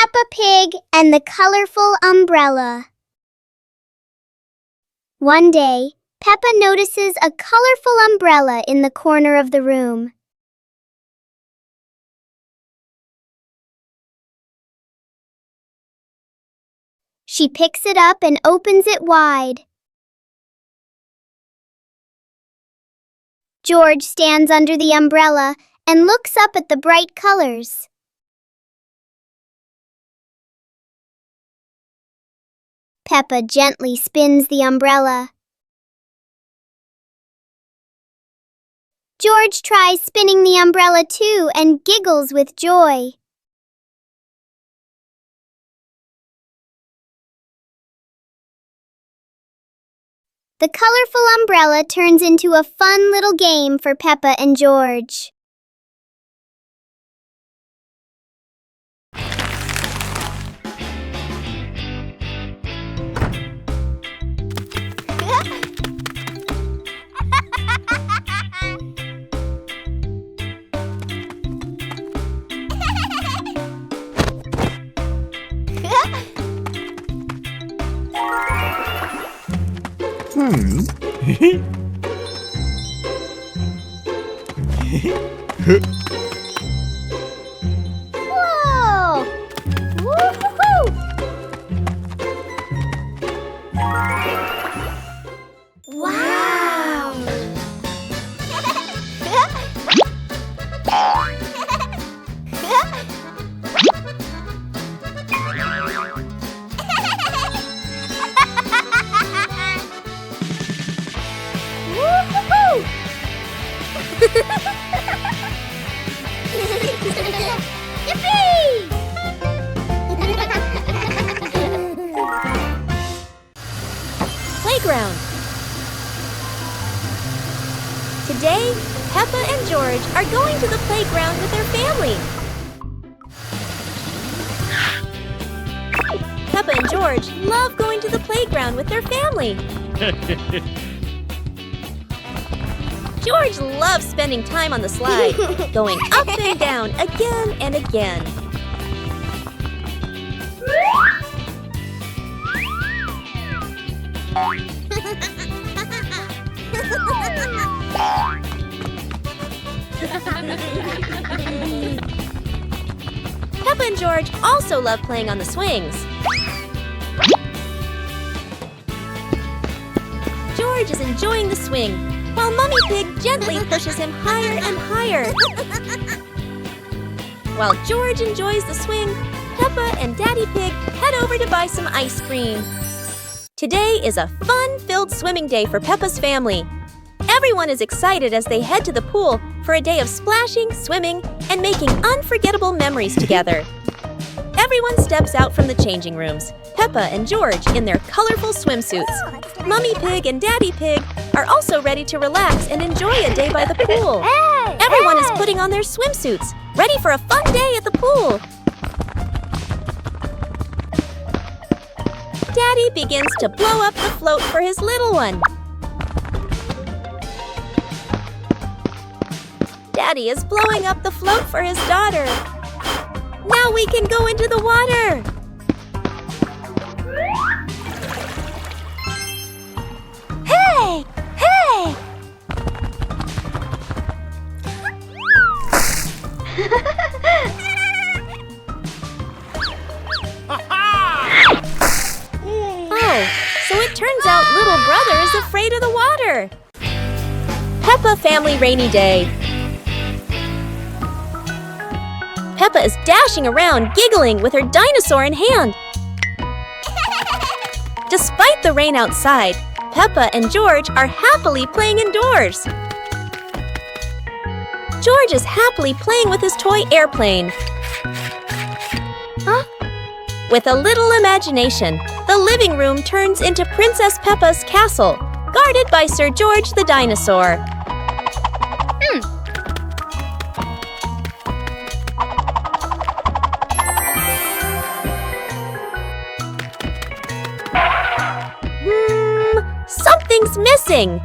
Peppa Pig and the Colorful Umbrella. One day, Peppa notices a colorful umbrella in the corner of the room. She picks it up and opens it wide. George stands under the umbrella and looks up at the bright colors. Peppa gently spins the umbrella. George tries spinning the umbrella too and giggles with joy. The colorful umbrella turns into a fun little game for Peppa and George. Whoa! Woo-hoo-hoo! Wow! Woo-hoo-hoo! Yippee! Playground. Today, Peppa and George are going to the playground with their family. Peppa and George love going to the playground with their family. George loves spending time on the slide, going up and down again and again. Peppa and George also love playing on the swings. George is enjoying the swing, while Mummy Pig gently pushes him higher and higher. While George enjoys the swing, Peppa and Daddy Pig head over to buy some ice cream. Today is a fun-filled swimming day for Peppa's family. Everyone is excited as they head to the pool for a day of splashing, swimming, and making unforgettable memories together. Everyone steps out from the changing rooms, Peppa and George in their colorful swimsuits. Mummy Pig and Daddy Pig are also ready to relax and enjoy a day by the pool. Everyone is putting on their swimsuits, ready for a fun day at the pool. Daddy begins to blow up the float for his little one. Daddy is blowing up the float for his daughter. Now we can go into the water. Hey! Hey! Oh, so it turns out little brother is afraid of the water. Peppa Family Rainy Day. Peppa is dashing around, giggling with her dinosaur in hand. Despite the rain outside, Peppa and George are happily playing indoors. George is happily playing with his toy airplane. Huh? With a little imagination, the living room turns into Princess Peppa's castle, guarded by Sir George the dinosaur. Something's missing!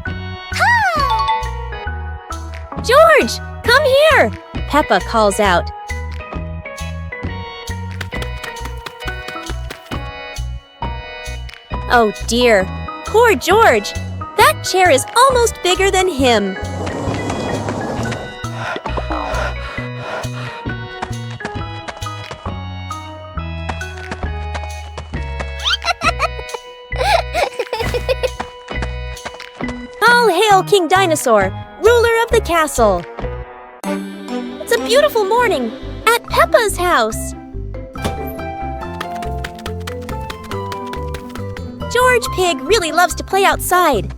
George, come here! Peppa calls out. Oh dear, poor George. That chair is almost bigger than him. All hail King Dinosaur, ruler of the castle. It's a beautiful morning at Peppa's house. George Pig really loves to play outside.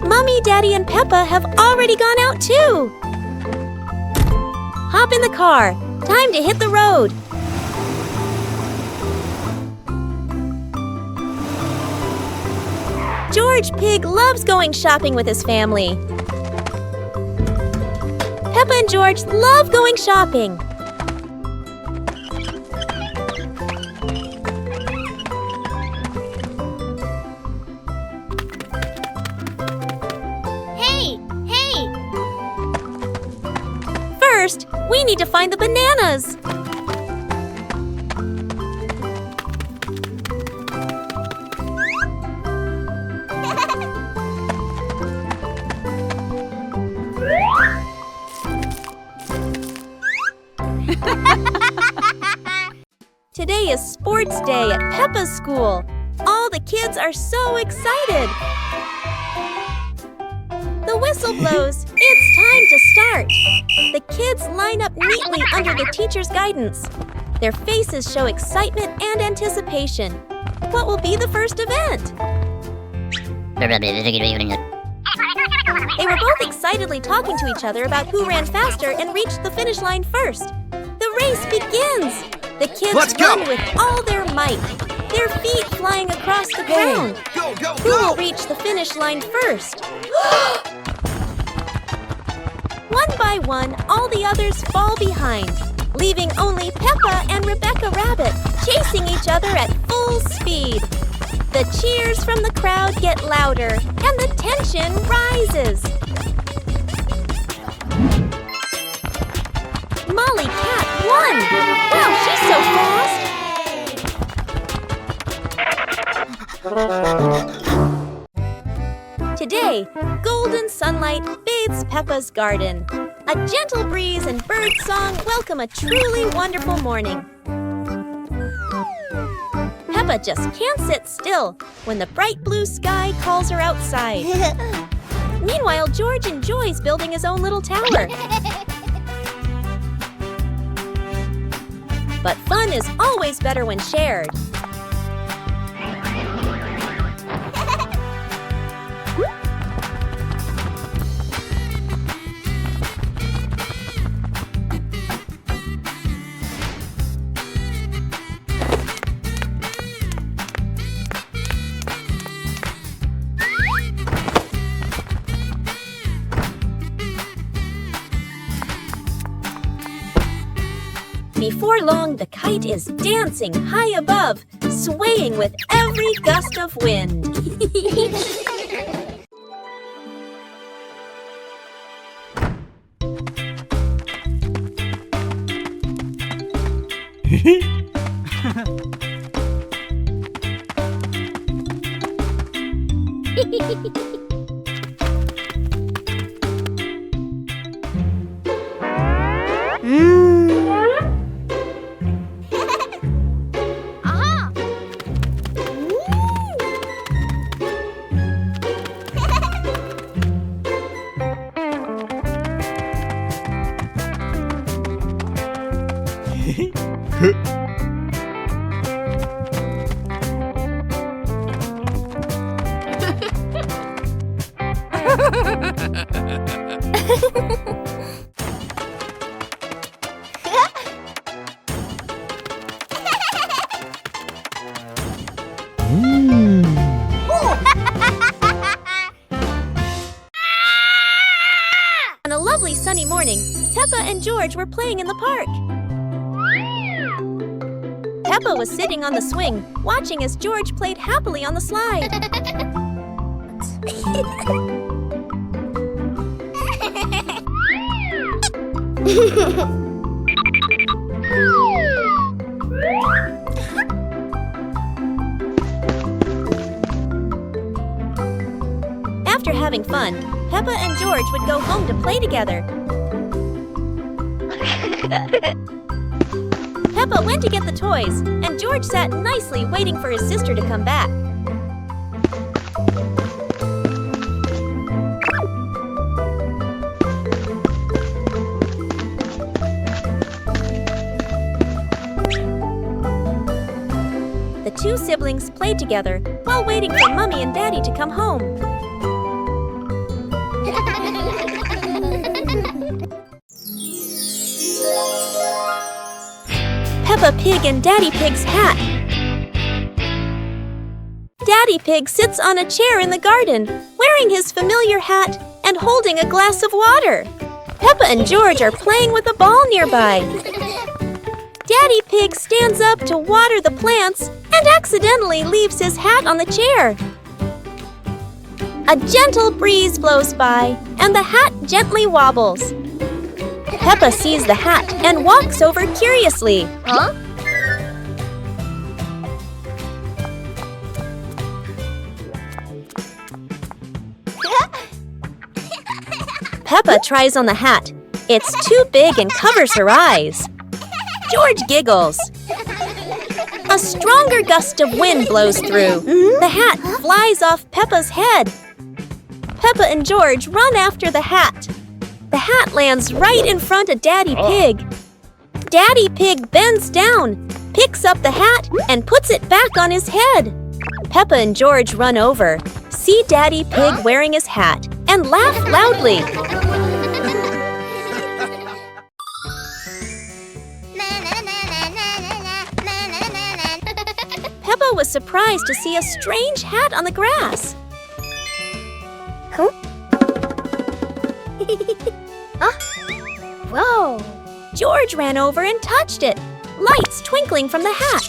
Mommy, Daddy, and Peppa have already gone out too. Hop in the car. Time to hit the road. George Pig loves going shopping with his family. Peppa and George love going shopping. Hey! First, we need to find the bananas. Today is sports day at Peppa's school. All the kids are so excited. The whistle blows. It's time to start. The kids line up neatly under the teacher's guidance. Their faces show excitement and anticipation. What will be the first event? They were both excitedly talking to each other about who ran faster and reached the finish line first. The race begins. The kids run with all their might, their feet flying across the ground. Who will reach the finish line first? One by one, all the others fall behind, leaving only Peppa and Rebecca Rabbit chasing each other at full speed. The cheers from the crowd get louder, and the tension rises. Molly Cat won! Wow, she's so fast! Today, golden sunlight bathes Peppa's garden. A gentle breeze and bird song welcome a truly wonderful morning. Peppa just can't sit still when the bright blue sky calls her outside. Meanwhile, George enjoys building his own little tower. But fun is always better when shared. Before long, the kite is dancing high above, swaying with every gust of wind. On a lovely sunny morning, Peppa and George were playing in the park. Peppa was sitting on the swing, watching as George played happily on the slide. having fun, Peppa and George would go home to play together. Peppa went to get the toys, and George sat nicely waiting for his sister to come back. The two siblings played together while waiting for Mommy and Daddy to come home. Peppa Pig and Daddy Pig's hat. Daddy Pig sits on a chair in the garden, wearing his familiar hat and holding a glass of water. Peppa and George are playing with a ball nearby. Daddy Pig stands up to water the plants and accidentally leaves his hat on the chair. A gentle breeze blows by, and the hat gently wobbles. Peppa sees the hat and walks over curiously. Huh? Peppa tries on the hat. It's too big and covers her eyes. George giggles. A stronger gust of wind blows through. The hat flies off Peppa's head. Peppa and George run after the hat. The hat lands right in front of Daddy Pig. Daddy Pig bends down, picks up the hat, and puts it back on his head. Peppa and George run over, see Daddy Pig wearing his hat, and laugh loudly. Peppa was surprised to see a strange hat on the grass. Huh? Whoa! George ran over and touched it, lights twinkling from the hat.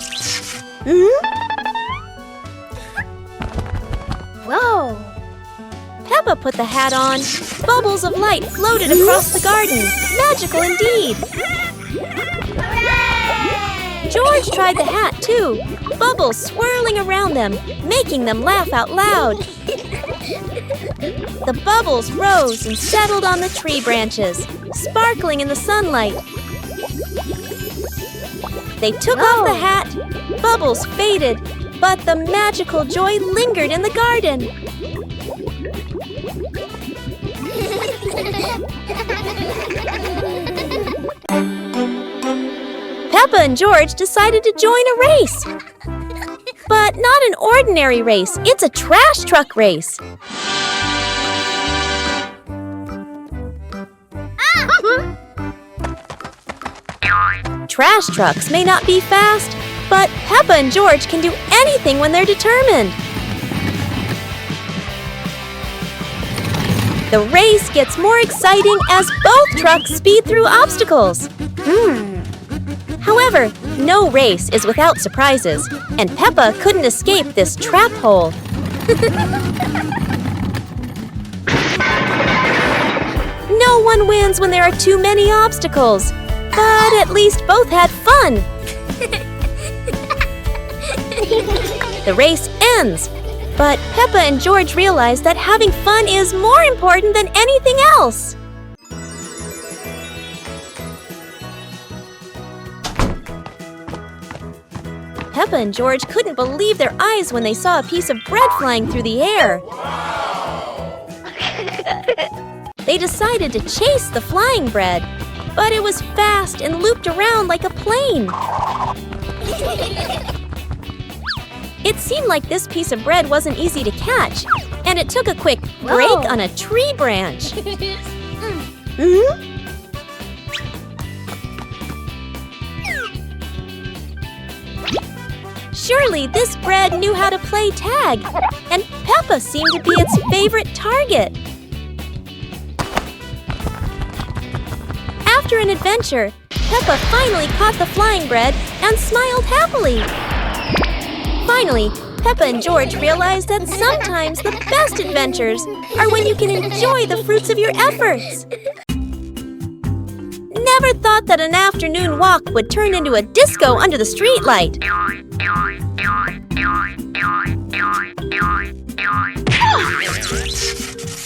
Whoa! Peppa put the hat on. Bubbles of light floated across the garden. Magical indeed. George tried the hat too, bubbles swirling around them, making them laugh out loud. The bubbles rose and settled on the tree branches, sparkling in the sunlight. They took off the hat, bubbles faded, but the magical joy lingered in the garden. Peppa and George decided to join a race. But not an ordinary race, it's a trash truck race. Trash trucks may not be fast, but Peppa and George can do anything when they're determined. The race gets more exciting as both trucks speed through obstacles. However, no race is without surprises, and Peppa couldn't escape this trap hole. No one wins when there are too many obstacles, but at least both had fun. The race ends, but Peppa and George realize that having fun is more important than anything else. Peppa and George couldn't believe their eyes when they saw a piece of bread flying through the air. They decided to chase the flying bread, but it was fast and looped around like a plane. It seemed like this piece of bread wasn't easy to catch, and it took a quick break on a tree branch. Surely this bread knew how to play tag, and Peppa seemed to be its favorite target. After an adventure, Peppa finally caught the flying bread and smiled happily. Finally, Peppa and George realized that sometimes the best adventures are when you can enjoy the fruits of your efforts. Never thought that an afternoon walk would turn into a disco under the streetlight.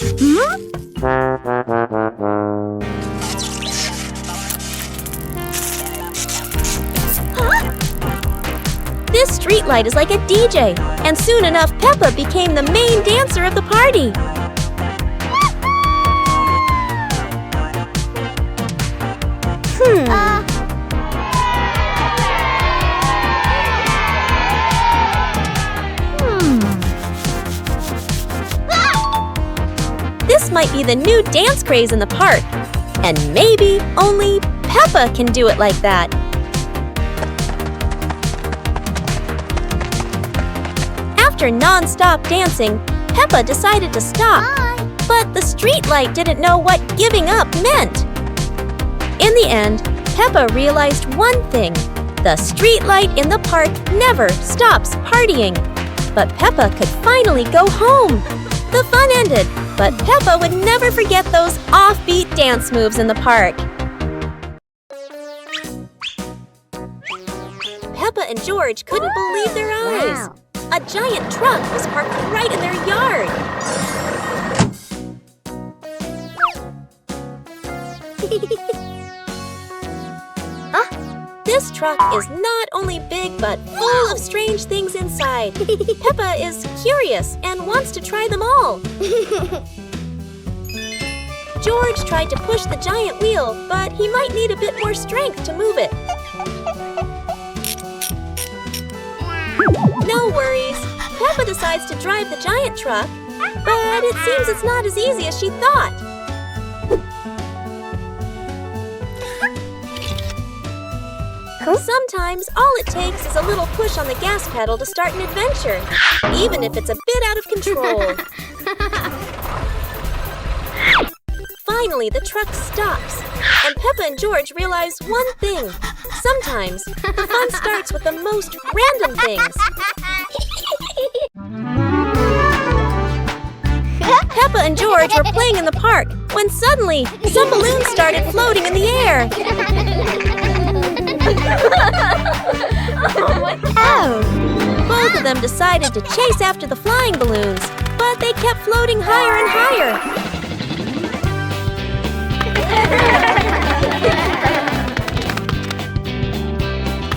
This streetlight is like a DJ, and soon enough Peppa became the main dancer of the party. This might be the new dance craze in the park, and maybe only Peppa can do it like that. After non-stop dancing, Peppa decided to stop. But the streetlight didn't know what giving up meant. In the end, Peppa realized one thing. The streetlight in the park never stops partying. But Peppa could finally go home. The fun ended, but Peppa would never forget those offbeat dance moves in the park. Peppa and George couldn't believe their eyes. Wow. A giant truck was parked right in their yard. This truck is not only big but full of strange things inside. Peppa is curious and wants to try them all. George tried to push the giant wheel, but he might need a bit more strength to move it. No worries. Peppa decides to drive the giant truck, but it seems it's not as easy as she thought. Sometimes all it takes is a little push on the gas pedal to start an adventure, even if it's a bit out of control. Finally, the truck stops, and Peppa and George realize one thing. Sometimes the fun starts with the most random things. Peppa and George were playing in the park when suddenly some balloons started floating in the air. Both of them decided to chase after the flying balloons, but they kept floating higher and higher.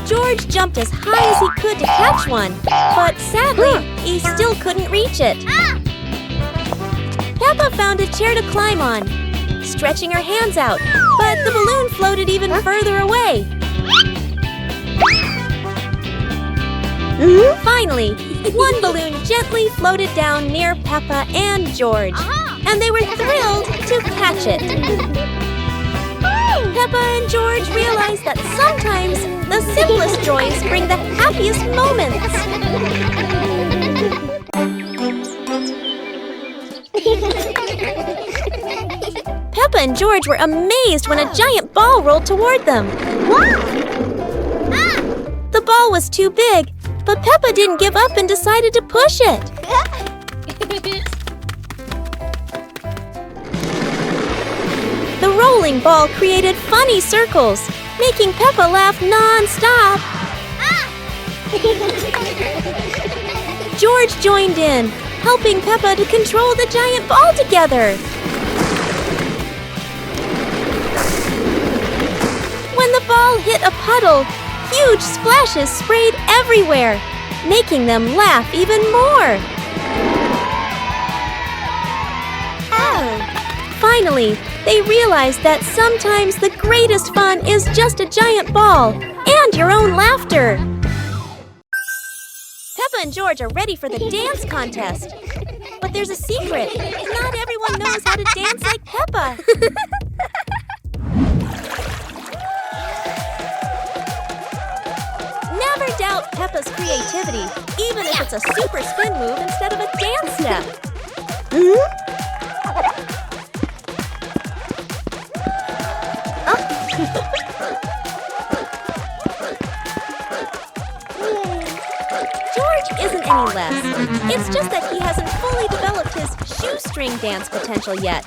George jumped as high as he could to catch one, but sadly, he still couldn't reach it. Peppa found a chair to climb on, stretching her hands out, but the balloon floated even further away. Finally, one balloon gently floated down near Peppa and George, and they were thrilled to catch it. Peppa and George realized that sometimes the simplest joys bring the happiest moments. Peppa and George were amazed when a giant ball rolled toward them. The ball was too big, but Peppa didn't give up and decided to push it. The rolling ball created funny circles, making Peppa laugh non-stop. George joined in, helping Peppa to control the giant ball together. When the ball hit a puddle, huge splashes sprayed everywhere, making them laugh even more. Finally, they realized that sometimes the greatest fun is just a giant ball and your own laughter. Peppa and George are ready for the dance contest. But there's a secret. Not everyone knows how to dance like Peppa. Never doubt Peppa's creativity, even if it's a super spin move instead of a dance step. George isn't any less. It's just that he hasn't fully developed his shoestring dance potential yet.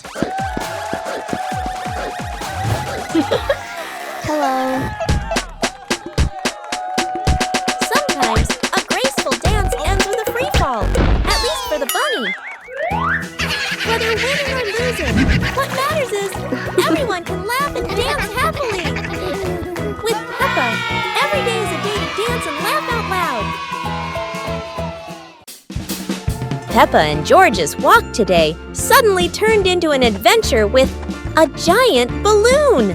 Hello. Sometimes a graceful dance ends with a free fall, at least for the bunny. Whether winning Peppa and George's walk today suddenly turned into an adventure with a giant balloon.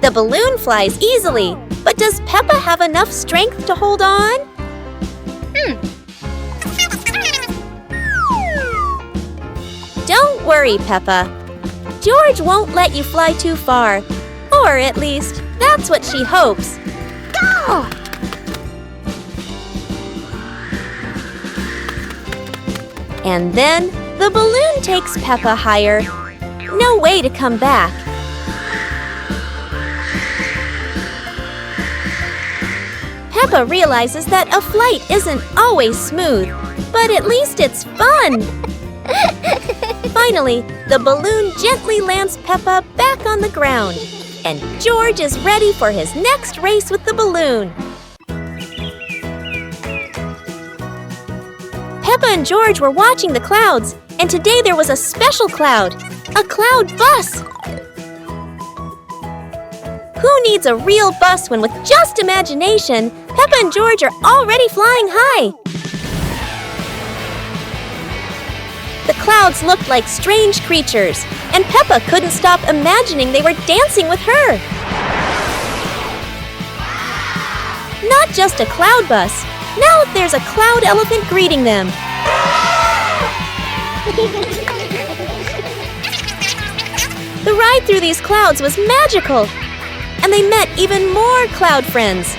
The balloon flies easily, but does Peppa have enough strength to hold on? Don't worry, Peppa. George won't let you fly too far. Or at least, that's what she hopes. Go! And then, the balloon takes Peppa higher. No way to come back. Peppa realizes that a flight isn't always smooth, but at least it's fun. Finally, the balloon gently lands Peppa back on the ground, and George is ready for his next race with the balloon. Peppa and George were watching the clouds, and today there was a special cloud, a cloud bus. Who needs a real bus when with just imagination, Peppa and George are already flying high? The clouds looked like strange creatures, and Peppa couldn't stop imagining they were dancing with her. Not just a cloud bus. Now there's a cloud elephant greeting them. The ride through these clouds was magical, and they met even more cloud friends.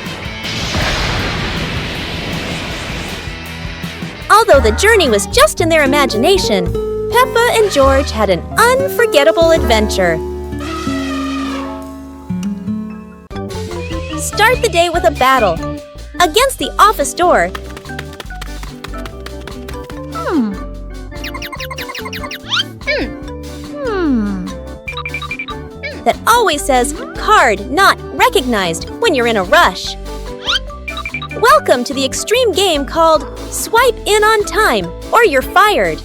Although the journey was just in their imagination, Peppa and George had an unforgettable adventure. Start the day with a battle. Against the office door. That always says, card not recognized when you're in a rush. Welcome to the extreme game called Swipe In on Time, or you're fired.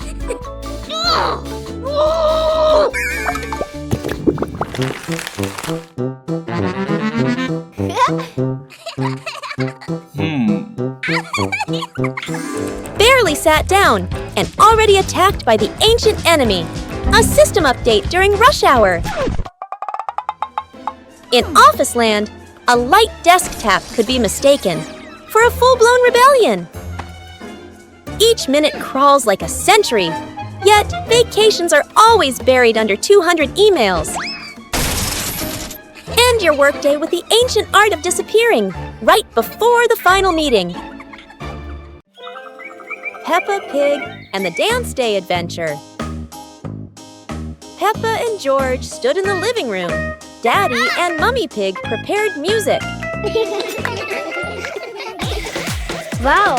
Barely sat down and already attacked by the ancient enemy. A system update during rush hour. In Office Land, a light desk tap could be mistaken for a full-blown rebellion. Each minute crawls like a century, yet vacations are always buried under 200 emails. End your workday with the ancient art of disappearing, right before the final meeting. Peppa Pig and the Dance Day Adventure. Peppa and George stood in the living room. Daddy and Mummy Pig prepared music. Wow!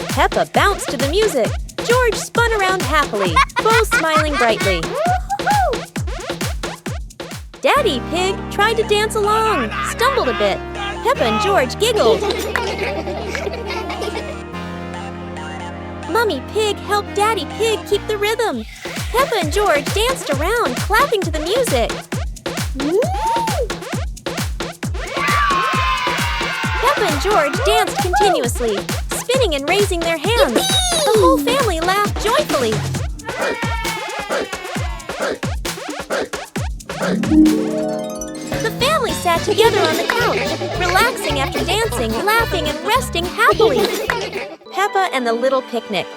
Peppa bounced to the music. George spun around happily, both smiling brightly. Daddy Pig tried to dance along, stumbled a bit. Peppa and George giggled. Mummy Pig helped Daddy Pig keep the rhythm. Peppa and George danced around, clapping to the music. Peppa and George danced continuously, spinning and raising their hands. The whole family laughed joyfully. The family sat together on the couch, relaxing after dancing, laughing, and resting happily. Peppa and the Little Picnic.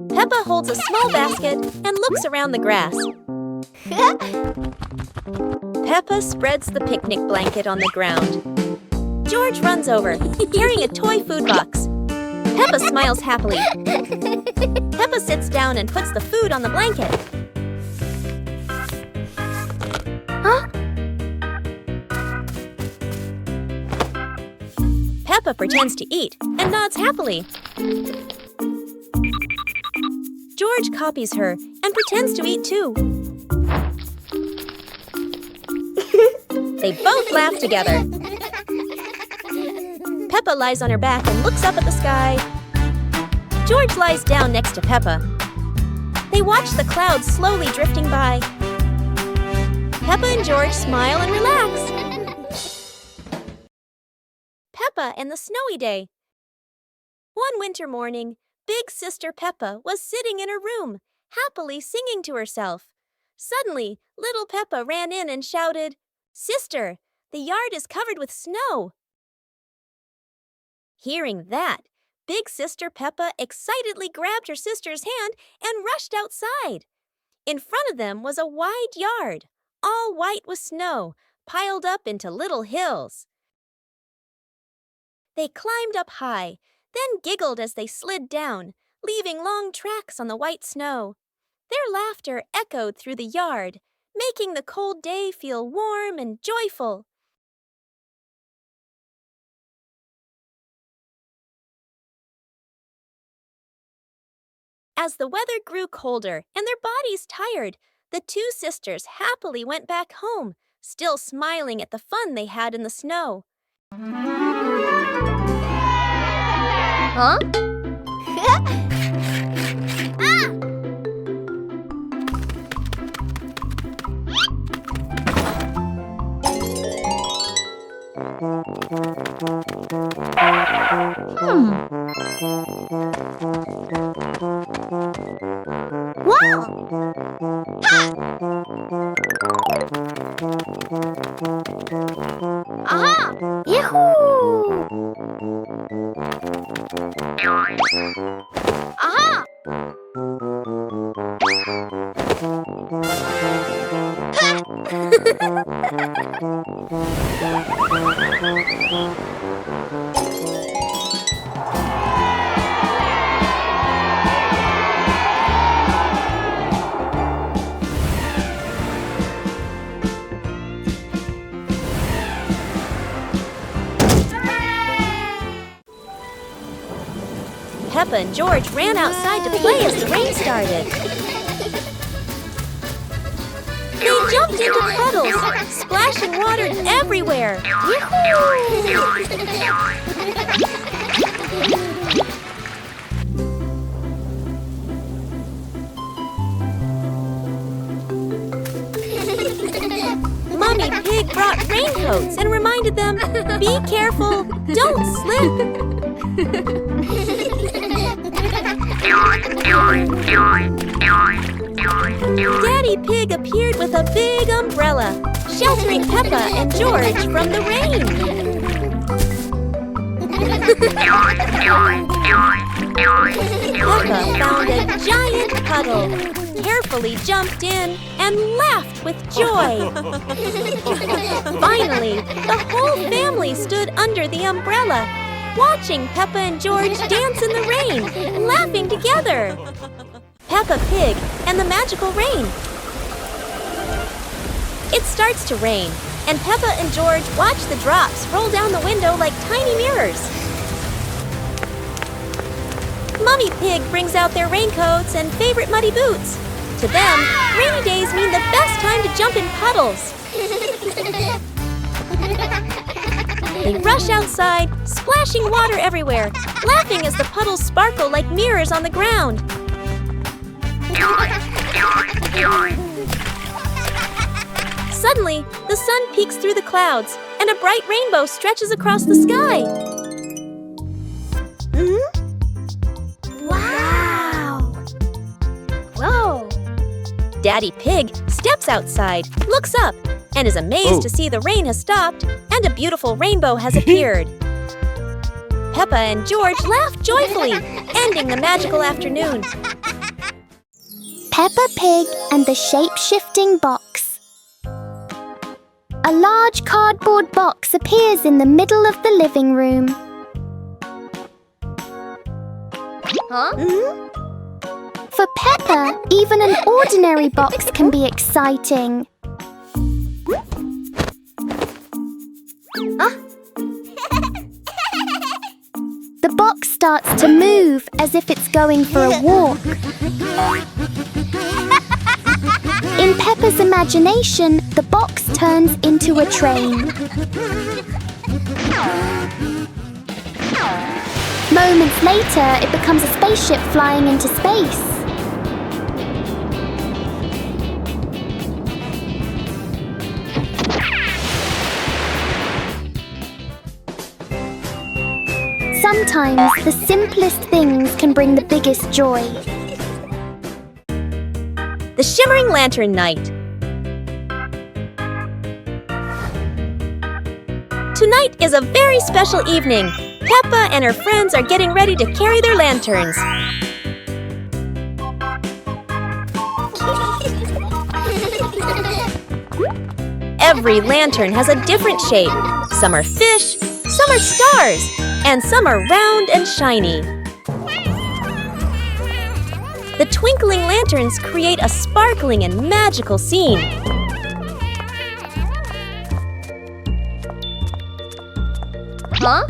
Peppa holds a small basket and looks around the grass. Peppa spreads the picnic blanket on the ground. George runs over, carrying a toy food box. Peppa smiles happily. Peppa sits down and puts the food on the blanket. Huh? Peppa pretends to eat and nods happily. George copies her and pretends to eat too. They both laugh together. Peppa lies on her back and looks up at the sky. George lies down next to Peppa. They watch the clouds slowly drifting by. Peppa and George smile and relax. Peppa and the Snowy Day. One winter morning, Big Sister Peppa was sitting in her room, happily singing to herself. Suddenly, little Peppa ran in and shouted, "Sister, the yard is covered with snow." Hearing that, Big Sister Peppa excitedly grabbed her sister's hand and rushed outside. In front of them was a wide yard, all white with snow, piled up into little hills. They climbed up high, then giggled as they slid down, leaving long tracks on the white snow. Their laughter echoed through the yard, making the cold day feel warm and joyful. As the weather grew colder and their bodies tired, the two sisters happily went back home, still smiling at the fun they had in the snow. Huh? Wow! Aha! Yahoo! Aha! Peppa and George ran outside to play as the rain started. They jumped into puddles, splashing water everywhere. Mommy Pig brought raincoats and reminded them, "Be careful, don't slip." Daddy Pig appeared with a big umbrella, sheltering Peppa and George from the rain. Peppa found a giant puddle, carefully jumped in, and laughed with joy. Finally, the whole family stood under the umbrella, watching Peppa and George dance in the rain, laughing together. Peppa Pig and the Magical Rain. It starts to rain, and Peppa and George watch the drops roll down the window like tiny mirrors. Mummy Pig brings out their raincoats and favorite muddy boots. To them, rainy days mean the best time to jump in puddles. They rush outside, splashing water everywhere, laughing as the puddles sparkle like mirrors on the ground. Suddenly, the sun peeks through the clouds, and a bright rainbow stretches across the sky. Wow! Whoa! Daddy Pig steps outside, looks up, and is amazed to see the rain has stopped and a beautiful rainbow has appeared. Peppa and George laugh joyfully, ending the magical afternoon. Peppa Pig and the shape-shifting box. A large cardboard box appears in the middle of the living room. Huh? For Peppa, even an ordinary box can be exciting. The box starts to move as if it's going for a walk. In Peppa's imagination, the box turns into a train. moments later, it becomes a spaceship flying into space. Sometimes the simplest things can bring the biggest joy. The Shimmering Lantern Night. Tonight is a very special evening. Peppa and her friends are getting ready to carry their lanterns. Every lantern has a different shape. Some are fish, some are stars, and some are round and shiny. The twinkling lanterns create a sparkling and magical scene. Huh?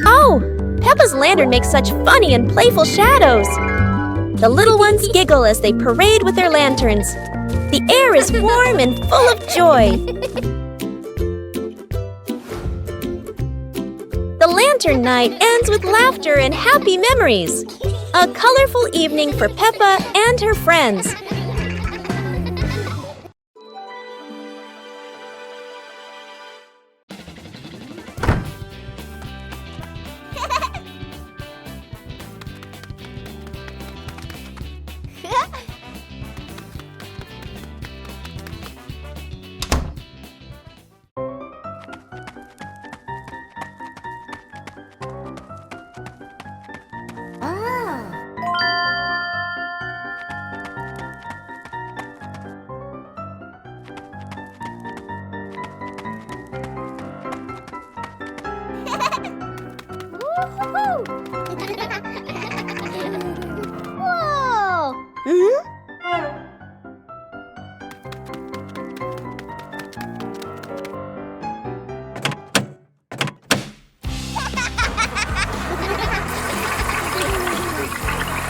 Oh! Peppa's lantern makes such funny and playful shadows. The little ones giggle as they parade with their lanterns. The air is warm and full of joy. The lantern night ends with laughter and happy memories. A colorful evening for Peppa and her friends.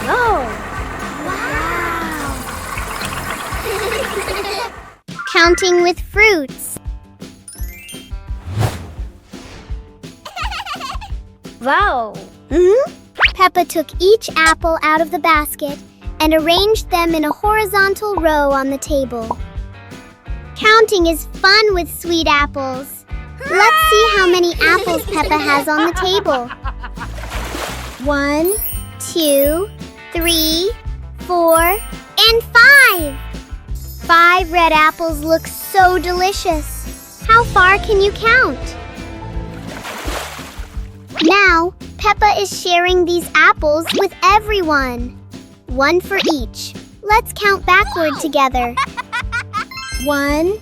Whoa! Counting with fruits. Wow! Peppa took each apple out of the basket and arranged them in a horizontal row on the table. Counting is fun with sweet apples. Let's see how many apples Peppa has on the table. 1, 2, 3, 4, and 5. 5 red apples look so delicious. How far can you count? Now, Peppa is sharing these apples with everyone. 1 for each. Let's count backward together. 1,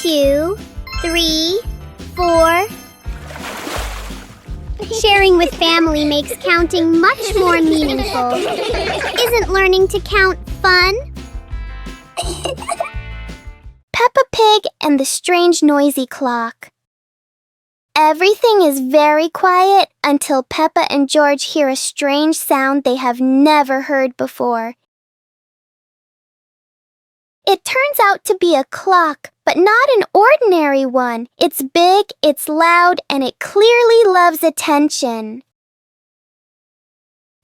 2, 3, 4. Sharing with family makes counting much more meaningful. Isn't learning to count fun? Peppa Pig and the Strange Noisy Clock. Everything is very quiet until Peppa and George hear a strange sound they have never heard before. It turns out to be a clock, but not an ordinary one. It's big, it's loud, and it clearly loves attention.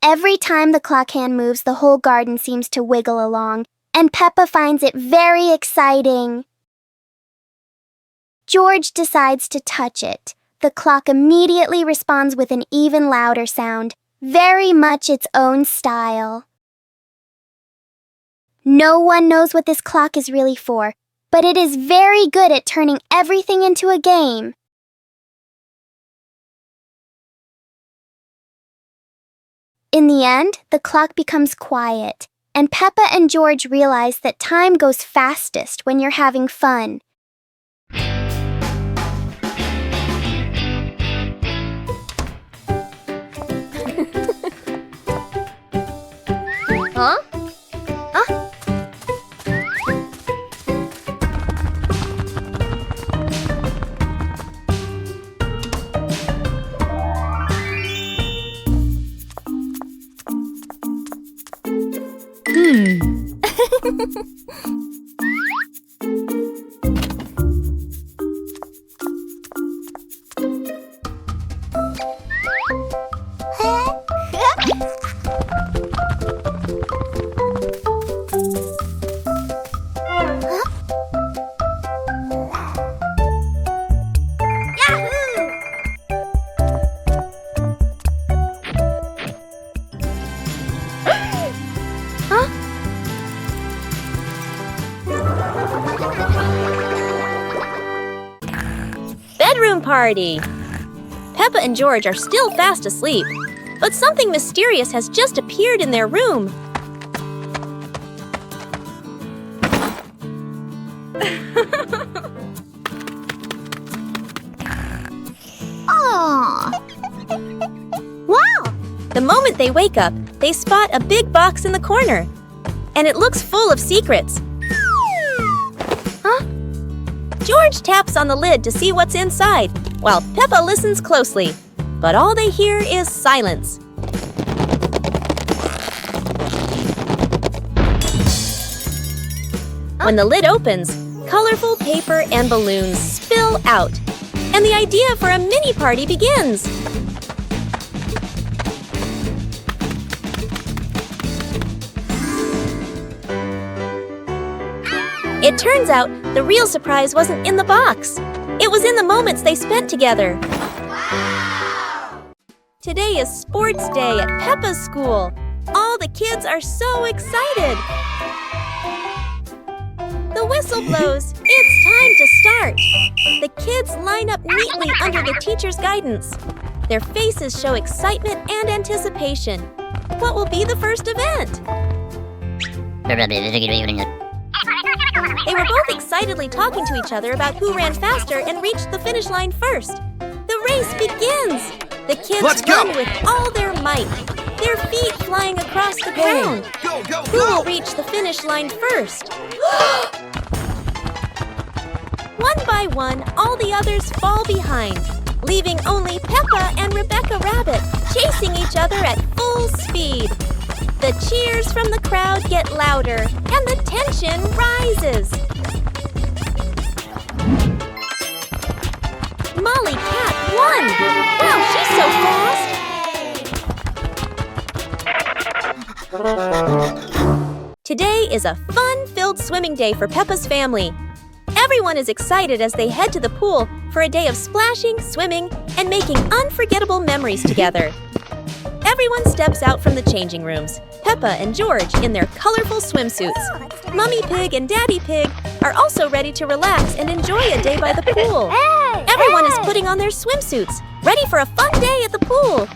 Every time the clock hand moves, the whole garden seems to wiggle along, and Peppa finds it very exciting. George decides to touch it. The clock immediately responds with an even louder sound, very much its own style. No one knows what this clock is really for, but it is very good at turning everything into a game. In the end, the clock becomes quiet, and Peppa and George realize that time goes fastest when you're having fun. Huh? bedroom party! Peppa and George are still fast asleep, but something mysterious has just appeared in their room. Aww. Wow! The moment they wake up, they spot a big box in the corner, and it looks full of secrets. Huh? George taps on the lid to see what's inside, while Peppa listens closely, but all they hear is silence. When the lid opens, colorful paper and balloons spill out, and the idea for a mini party begins. It turns out the real surprise wasn't in the box. It was in the moments they spent together. Wow! Today is sports day at Peppa's school. All the kids are so excited. The whistle blows. It's time to start. The kids line up neatly under the teacher's guidance. Their faces show excitement and anticipation. What will be the first event? They were both excitedly talking to each other about who ran faster and reached the finish line first. The race begins! The kids run with all their might, their feet flying across the ground. Go, go, Who will go! reach the finish line first? One by one, all the others fall behind, leaving only Peppa and Rebecca Rabbit chasing each other at full speed. The cheers from the crowd get louder, and the tension rises. Molly Cat won! Wow, she's so fast! Today is a fun-filled swimming day for Peppa's family. Everyone is excited as they head to the pool for a day of splashing, swimming, and making unforgettable memories together. Everyone steps out from the changing rooms, Peppa and George in their colorful swimsuits. Mummy Pig and Daddy Pig are also ready to relax and enjoy a day by the pool. Everyone is putting on their swimsuits, ready for a fun day at the pool.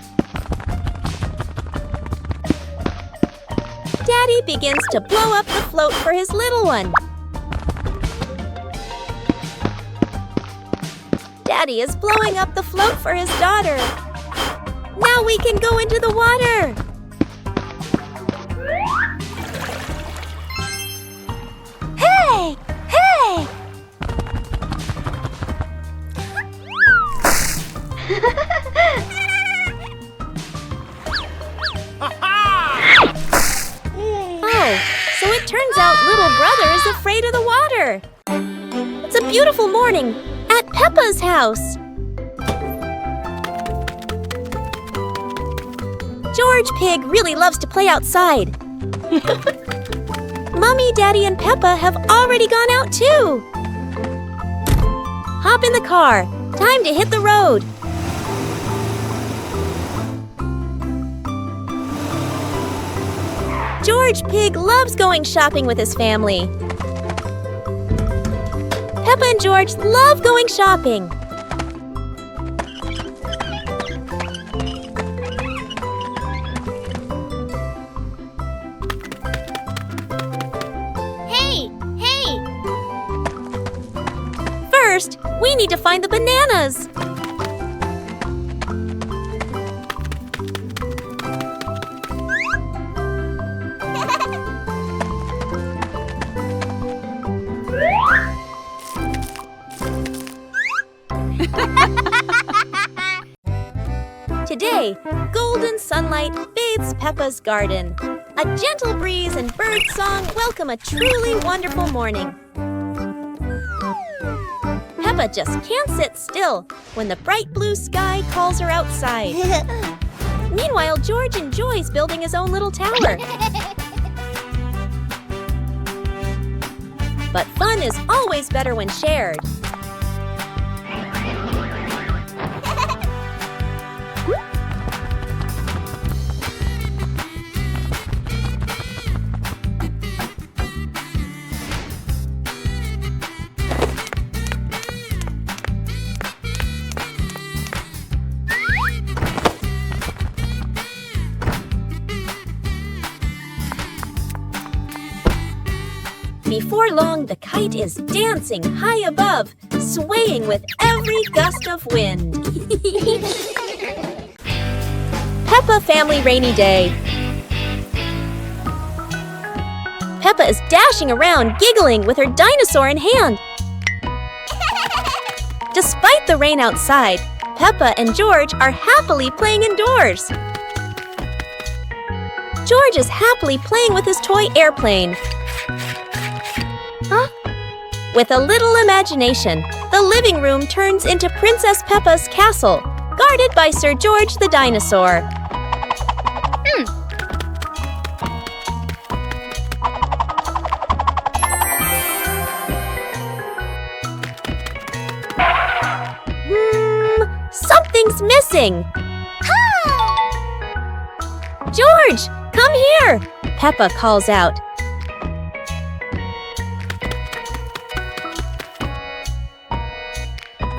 Daddy begins to blow up the float for his little one. Daddy is blowing up the float for his daughter. Now we can go into the water! Hey! Hey! Oh, so it turns out little brother is afraid of the water. It's a beautiful morning at Peppa's house. George Pig really loves to play outside. Mummy, Daddy, and Peppa have already gone out too. Hop in the car. Time to hit the road. George Pig loves going shopping with his family. Peppa and George love going shopping. First, we need to find the bananas. Today, golden sunlight bathes Peppa's garden. A gentle breeze and bird song welcome a truly wonderful morning. Peppa just can't sit still when the bright blue sky calls her outside. Meanwhile, George enjoys building his own little tower. But fun is always better when shared. Before long, the kite is dancing high above, swaying with every gust of wind. Peppa Family Rainy Day. Peppa is dashing around, giggling with her dinosaur in hand. Despite the rain outside, Peppa and George are happily playing indoors. George is happily playing with his toy airplane. With a little imagination, the living room turns into Princess Peppa's castle, guarded by Sir George the dinosaur. Something's missing! George, come here! Peppa calls out.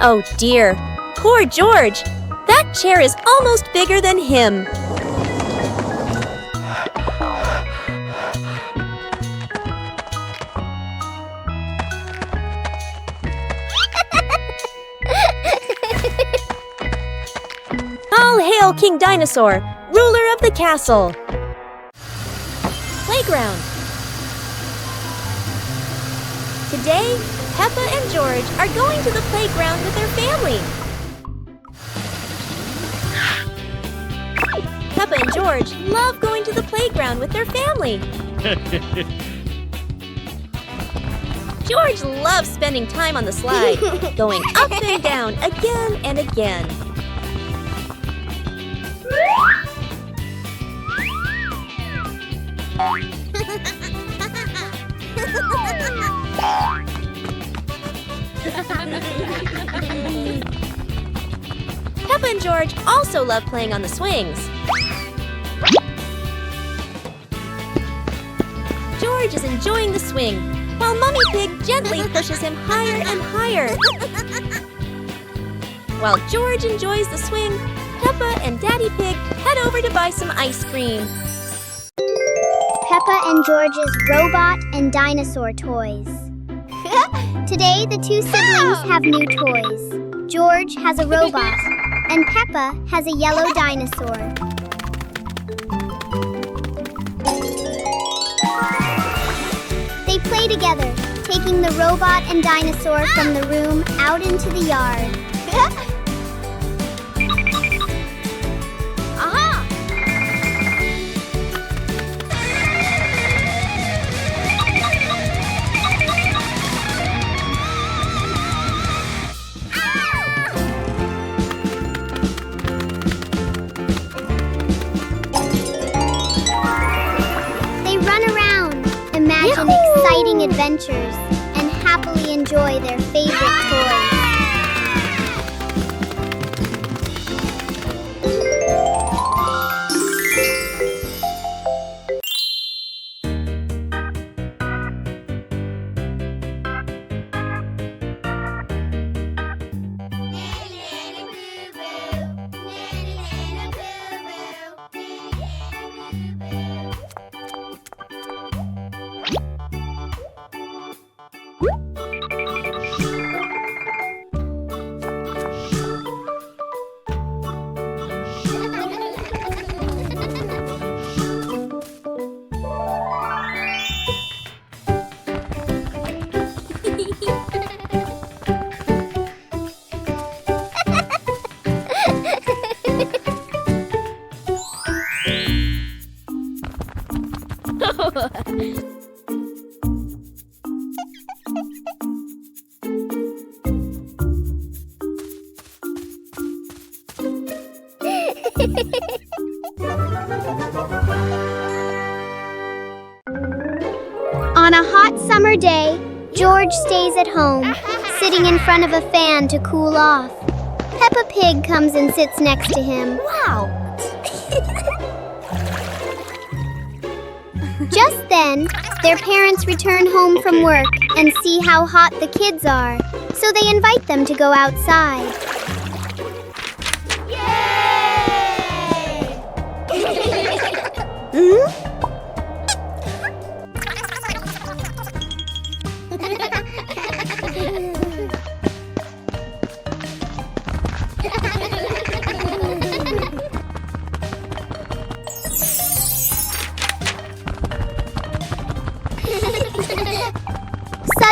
Oh dear, poor George! That chair is almost bigger than him. All hail King Dinosaur, ruler of the castle. Playground. Today, Peppa and George are going to the playground with their family. Peppa and George love going to the playground with their family. George loves spending time on the slide, going up and down again and again. Peppa and George also love playing on the swings. George is enjoying the swing, while Mummy Pig gently pushes him higher and higher. While George enjoys the swing, Peppa and Daddy Pig head over to buy some ice cream. Peppa and George's robot and dinosaur toys. Today, the two siblings have new toys. George has a robot, and Peppa has a yellow dinosaur. They play together, taking the robot and dinosaur from the room out into the yard. Imagine exciting adventures and happily enjoy their favorite toys. On a hot summer day, George stays at home, sitting in front of a fan to cool off. Peppa Pig comes and sits next to him. Wow! Just then, their parents return home from work and see how hot the kids are, so they invite them to go outside.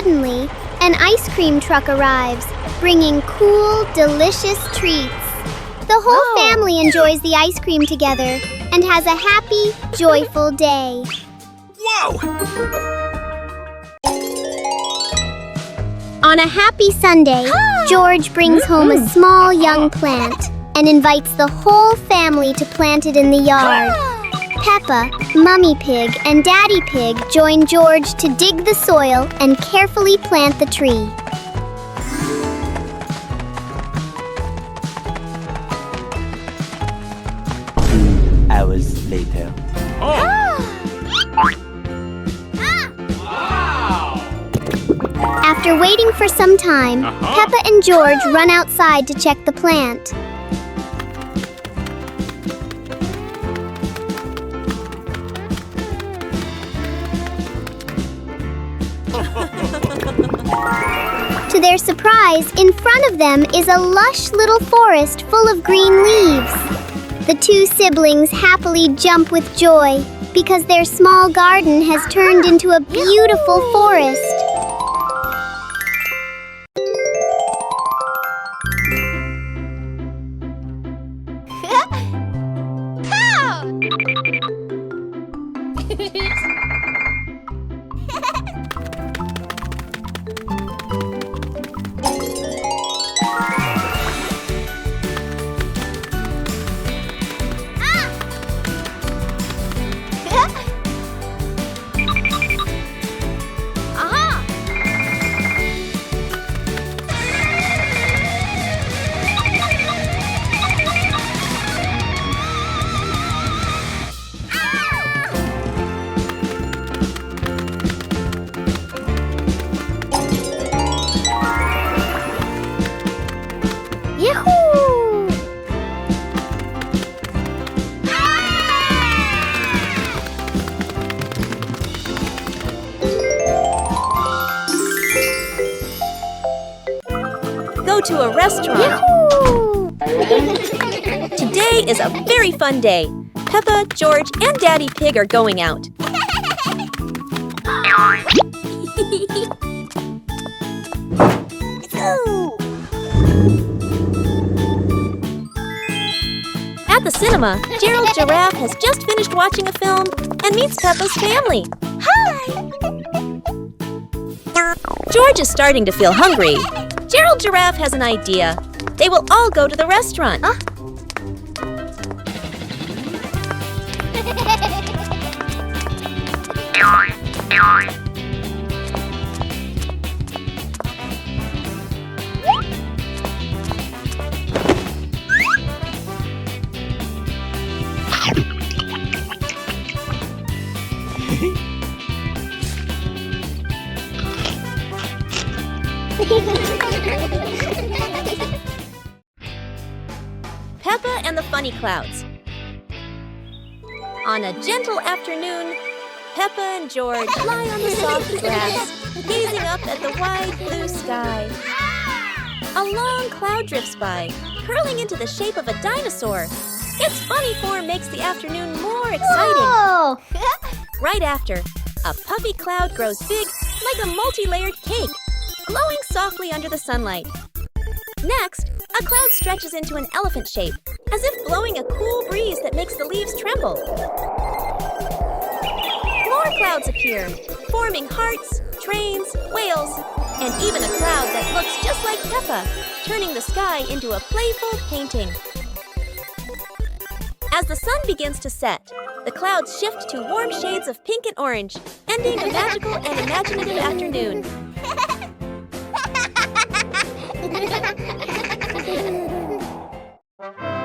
Suddenly, an ice cream truck arrives, bringing cool, delicious treats. The whole family enjoys the ice cream together and has a happy, joyful day. Whoa! On a happy Sunday, George brings home a small young plant and invites the whole family to plant it in the yard. Peppa, Mummy Pig, and Daddy Pig join George to dig the soil and carefully plant the tree. Hours later. After waiting for some time, Peppa and George run outside to check the plant. To their surprise, in front of them is a lush little forest full of green leaves. The two siblings happily jump with joy because their small garden has turned into a beautiful forest. Go to a restaurant. Today is a very fun day. Peppa, George, and Daddy Pig are going out. At the cinema, Gerald Giraffe has just finished watching a film and meets Peppa's family. Hi! George is starting to feel hungry. Gerald Giraffe has an idea. They will all go to the restaurant. Peppa and the Funny Clouds. On a gentle afternoon, Peppa and George lie on the soft grass, gazing up at the wide blue sky. A long cloud drifts by, curling into the shape of a dinosaur. Its funny form makes the afternoon more exciting. Whoa! Right after, a puffy cloud grows big like a multi-layered cake, glowing softly under the sunlight. Next, a cloud stretches into an elephant shape, as if blowing a cool breeze that makes the leaves tremble. More clouds appear, forming hearts, trains, whales, and even a cloud that looks just like Peppa, turning the sky into a playful painting. As the sun begins to set, the clouds shift to warm shades of pink and orange, ending a magical and imaginative afternoon.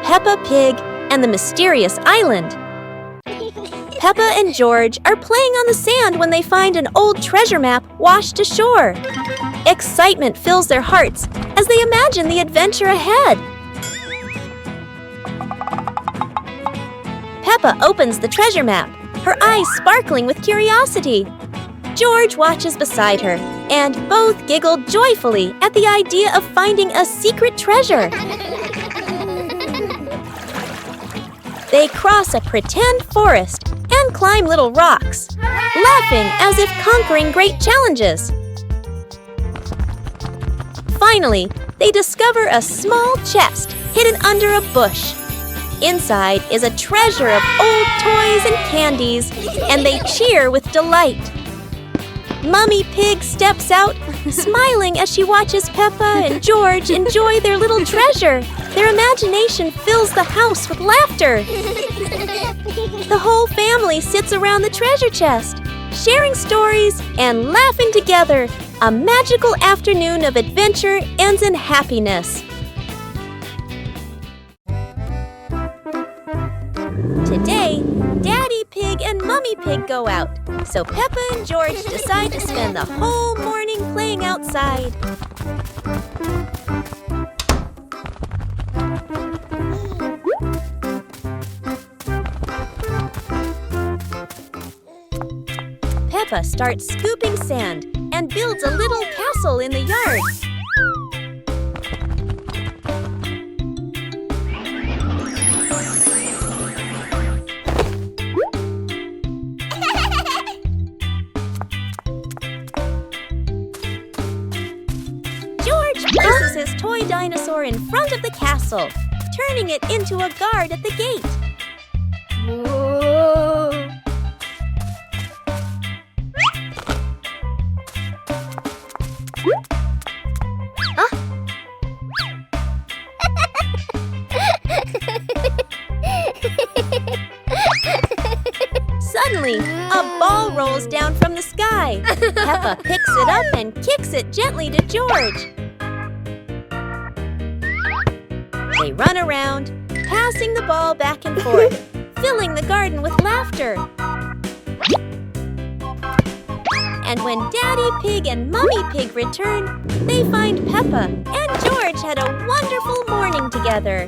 Peppa Pig and the Mysterious Island. Peppa and George are playing on the sand when they find an old treasure map washed ashore. Excitement fills their hearts as they imagine the adventure ahead. Peppa opens the treasure map, her eyes sparkling with curiosity. George watches beside her, and both giggle joyfully at the idea of finding a secret treasure. They cross a pretend forest and climb little rocks, laughing as if conquering great challenges. Finally, they discover a small chest hidden under a bush. Inside is a treasure of old toys and candies, and they cheer with delight. Mummy Pig steps out, smiling as she watches Peppa and George enjoy their little treasure. Their imagination fills the house with laughter. The whole family sits around the treasure chest, sharing stories and laughing together. A magical afternoon of adventure ends in happiness. Today, Daddy Pig and Mummy Pig go out, so Peppa and George decide to spend the whole morning playing outside. Peppa starts scooping sand and builds a little castle in the yard. George places his toy dinosaur in front of the castle, turning it into a guard at the gate. Whoa. Suddenly, a ball rolls down from the sky. Peppa picks it up and kicks it gently to George. They run around, passing the ball back and forth, filling the garden with laughter. And when Daddy Pig and Mummy Pig return, they find Peppa and George had a wonderful morning together.